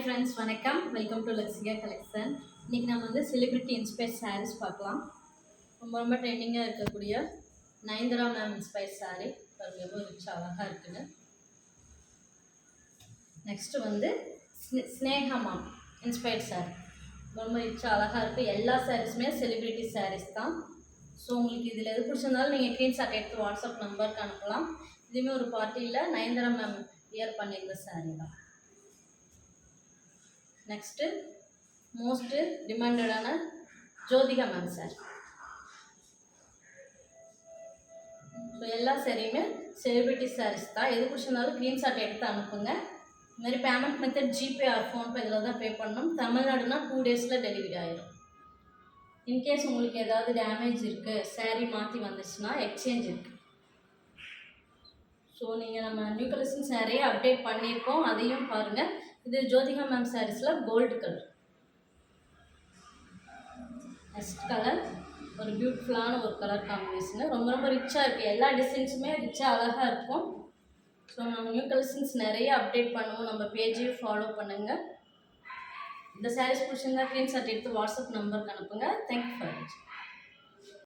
Hi friends, வணக்கம். Welcome to Luxia collection. இன்றைக்கி நம்ம வந்து செலிபிரிட்டி இன்ஸ்பயர் சாரீஸ் பார்க்கலாம். ரொம்ப ட்ரெண்டிங்காக இருக்கக்கூடிய நயன்தாரா மேம் இன்ஸ்பயர் சாரீ எவ்வளோ ரிச் அழகாக இருக்குன்னு. நெக்ஸ்ட்டு வந்து ஸ்னேகா மேம் இன்ஸ்பயர்ட் சாரீ ரொம்ப ரிச் அழகாக இருக்குது. எல்லா சாரீஸுமே செலிபிரிட்டி சாரீஸ் தான். ஸோ உங்களுக்கு இதில் எது பிடிச்சிருந்தாலும் நீங்கள் ஸ்க்ரீன்ஷாட் எடுத்து வாட்ஸ்அப் நம்பருக்கு அனுப்பலாம். இதுவுமே ஒரு பார்ட்டியில் நயன்தாரா மேம் வியர் பண்ணியிருந்த சாரீ தான். நெக்ஸ்ட்டு மோஸ்ட்டு டிமாண்டடான ஜோதிகா மேம் சார். ஸோ எல்லா சாரியுமே செலிபிரிட்டி சாரீஸ் தான். எது பிடிச்சிருந்தாலும் ஸ்க்ரீன்ஷாட் எடுத்து அனுப்புங்க. இந்த மாதிரி payment method GPay R PhonePe இதில் தான் பே பண்ணணும். தமிழ்நாடுனா 2 டேஸில் டெலிவரி ஆகிடும். இன்கேஸ் உங்களுக்கு ஏதாவது டேமேஜ் இருக்குது, சாரீ மாற்றி வந்துச்சுன்னா எக்ஸ்சேஞ்ச் இருக்குது. ஸோ நீங்கள் நம்ம நியூ கலெக்ஷன் சாரியை அப்டேட் பண்ணியிருக்கோம், அதையும் பாருங்கள். இது ஜோதிகா மேம் சாரீஸில் கோல்டு கலர். நெக்ஸ்ட் கலர் ஒரு பியூட்டிஃபுல்லான ஒரு கலர் காம்பினேஷனு. ரொம்ப ரிச்சாக இருக்குது. எல்லா டிசைன்ஸுமே ரிச்சாக அழகாக இருக்கும். ஸோ நம்ம நியூ கலெக்ஷன்ஸ் நிறைய அப்டேட் பண்ணுவோம். நம்ம பேஜையும் ஃபாலோ பண்ணுங்கள். இந்த சாரீஸ் பிடிச்சிருந்தா ஸ்க்ரீன்ஷாட் எடுத்து வாட்ஸ்அப் நம்பருக்கு அனுப்புங்க. தேங்க்யூ ஃபார் வாட்சிங்.